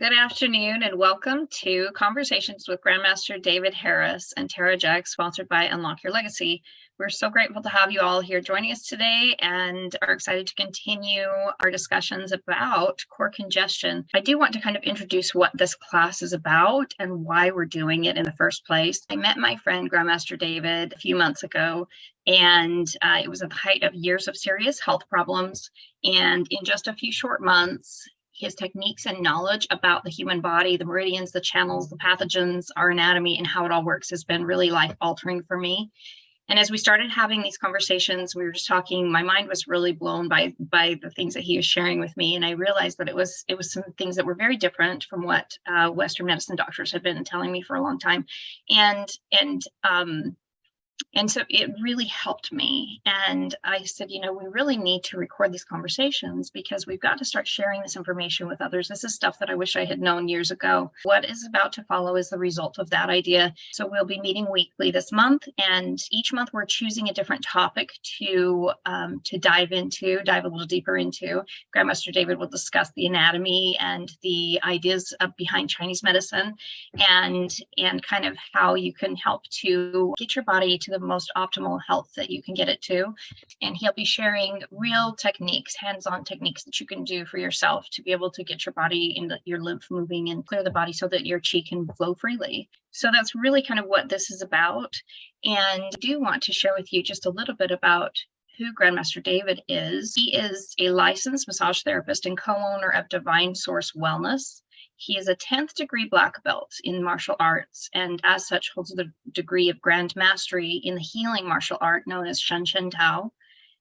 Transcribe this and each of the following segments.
Good afternoon and welcome to Conversations with Grandmaster David Harris and Tara Jack, sponsored by Unlock Your Legacy. We're so grateful to have you all here joining us today and are excited to continue our discussions about core congestion. I do want to kind of introduce what this class is about and why we're doing it in the first place. I met my friend Grandmaster David a few months ago, and it was at the height of years of serious health problems. And in just a few short months, his techniques and knowledge about the human body, the meridians, the channels, the pathogens, our anatomy, and how it all works has been really life-altering for me. And as we started having these conversations, we were just talking, my mind was really blown by the things that he was sharing with me. And I realized that it was some things that were very different from what Western medicine doctors had been telling me for a long time. And so it really helped me. And I said, we really need to record these conversations because we've got to start sharing this information with others. This is stuff that I wish I had known years ago. What is about to follow is the result of that idea. So we'll be meeting weekly this month. And each month we're choosing a different topic to dive a little deeper into. Grandmaster David will discuss the anatomy and the ideas behind Chinese medicine and kind of how you can help to get your body to the most optimal health that you can get it to. And he'll be sharing real techniques, hands-on techniques that you can do for yourself to be able to get your body and your lymph moving and clear the body so that your chi can flow freely. So that's really kind of what this is about. And I do want to share with you just a little bit about who Grandmaster David is. He is a licensed massage therapist and co-owner of Divine Source Wellness. He is a 10th degree black belt in martial arts, and as such holds the degree of Grand Mastery in the healing martial art known as Shen Shen Tao.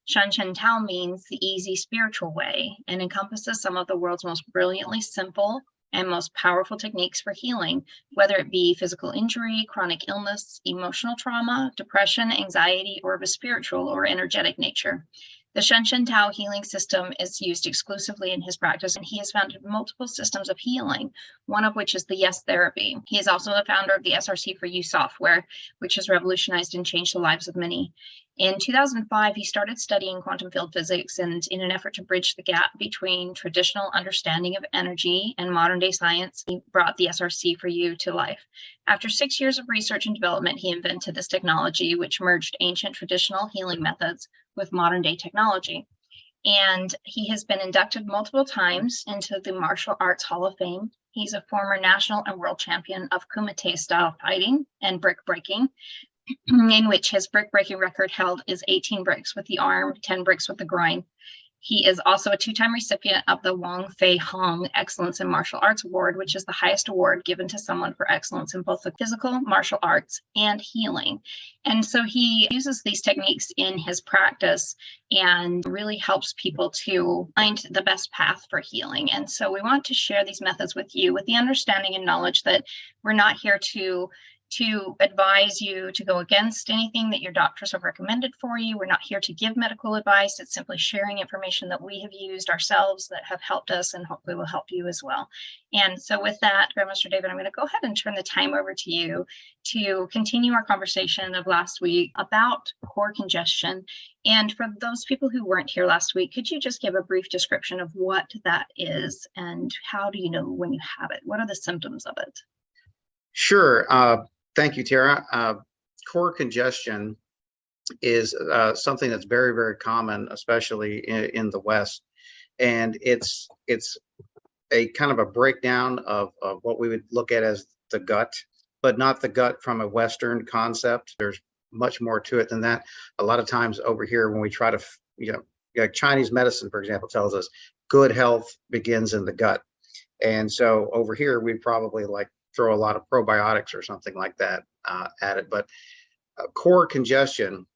Shen Shen Tao means the easy spiritual way and encompasses some of the world's most brilliantly simple and most powerful techniques for healing, whether it be physical injury, chronic illness, emotional trauma, depression, anxiety, or of a spiritual or energetic nature. The Shen Shen Tao healing system is used exclusively in his practice, and he has founded multiple systems of healing, one of which is the Yes Therapy. He is also the founder of the SRC for You software, which has revolutionized and changed the lives of many. In 2005, he started studying quantum field physics, and in an effort to bridge the gap between traditional understanding of energy and modern day science, he brought the SRC for You to life. After 6 years of research and development, he invented this technology, which merged ancient traditional healing methods with modern day technology. And he has been inducted multiple times into the Martial Arts Hall of Fame. He's a former national and world champion of Kumite style fighting and brick breaking, in which his brick breaking record held is 18 bricks with the arm, 10 bricks with the groin. He is also a two-time recipient of the Wang Fei Hong Excellence in Martial Arts Award, which is the highest award given to someone for excellence in both the physical martial arts and healing. And so he uses these techniques in his practice and really helps people to find the best path for healing. And so we want to share these methods with you with the understanding and knowledge that we're not here to advise you to go against anything that your doctors have recommended for you. We're not here to give medical advice. It's simply sharing information that we have used ourselves that have helped us and hopefully will help you as well. And so with that, Grandmaster David, I'm going to go ahead and turn the time over to you to continue our conversation of last week about core congestion. And for those people who weren't here last week, could you just give a brief description of what that is and how do you know when you have it? What are the symptoms of it? Sure. Thank you, Tara. Core congestion is something that's very, very common, especially in the West. And it's a kind of a breakdown of what we would look at as the gut, but not the gut from a Western concept. There's much more to it than that. A lot of times over here, when we try to, like Chinese medicine, for example, tells us good health begins in the gut. And so over here, we probably throw a lot of probiotics or something like that at it. But core congestion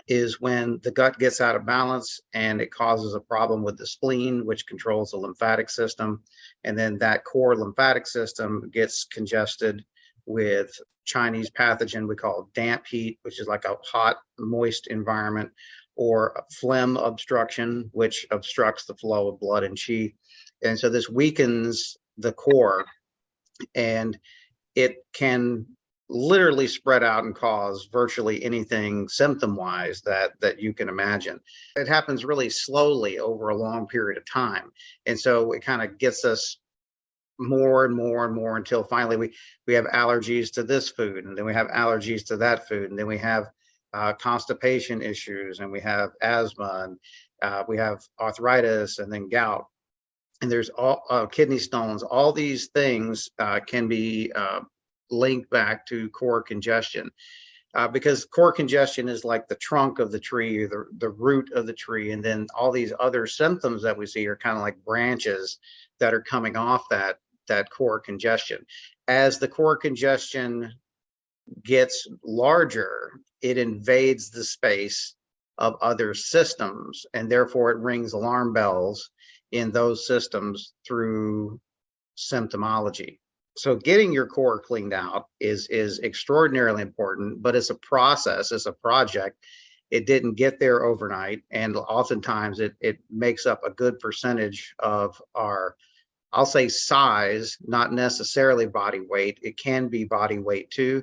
is when the gut gets out of balance and it causes a problem with the spleen, which controls the lymphatic system. And then that core lymphatic system gets congested with Chinese pathogen we call damp heat, which is like a hot, moist environment, or phlegm obstruction, which obstructs the flow of blood and qi. And so this weakens the core, and it can literally spread out and cause virtually anything symptom-wise that you can imagine. It happens really slowly over a long period of time. And so it kind of gets us more and more and more until finally we have allergies to this food, and then we have allergies to that food, and then we have constipation issues, and we have asthma, and we have arthritis, and then gout, and there's all kidney stones. All these things can be linked back to core congestion, because core congestion is like the trunk of the tree, the root of the tree, and then all these other symptoms that we see are kind of like branches that are coming off that core congestion. As the core congestion gets larger, it invades the space of other systems, and therefore it rings alarm bells in those systems through symptomology. So getting your core cleaned out is extraordinarily important, but it's a process, it's a project. It didn't get there overnight, and oftentimes it makes up a good percentage of our, I'll say, size, not necessarily body weight. It can be body weight too,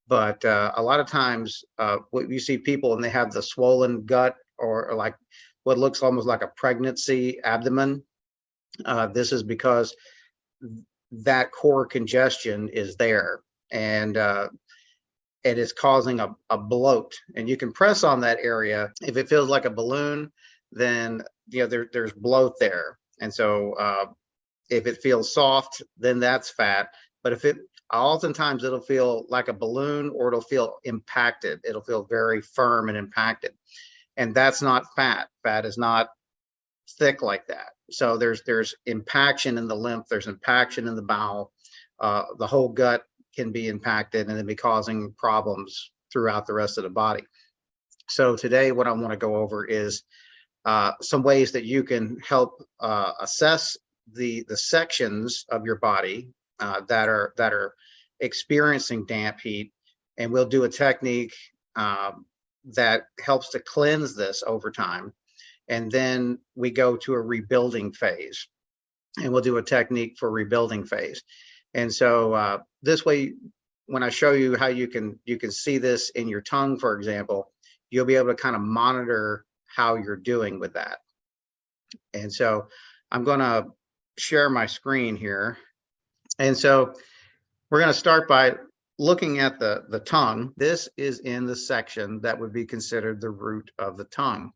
but a lot of times what you see people and they have the swollen gut, or like what looks almost like a pregnancy abdomen. This is because that core congestion is there, and it is causing a bloat. And you can press on that area. If it feels like a balloon, then there's bloat there. And so if it feels soft, then that's fat. But if it, oftentimes it'll feel like a balloon, or it'll feel impacted. It'll feel very firm and impacted. And that's not fat. Fat is not thick like that. So there's impaction in the lymph, there's impaction in the bowel, the whole gut can be impacted, and then be causing problems throughout the rest of the body. So today what I want to go over is some ways that you can help assess the sections of your body that are experiencing damp heat, and we'll do a technique that helps to cleanse this over time. And then we go to a rebuilding phase, and we'll do a technique for rebuilding phase. And so this way, when I show you how you can see this in your tongue, for example, you'll be able to kind of monitor how you're doing with that. And so I'm going to share my screen here. And so we're going to start by looking at the tongue. This is in the section that would be considered the root of the tongue.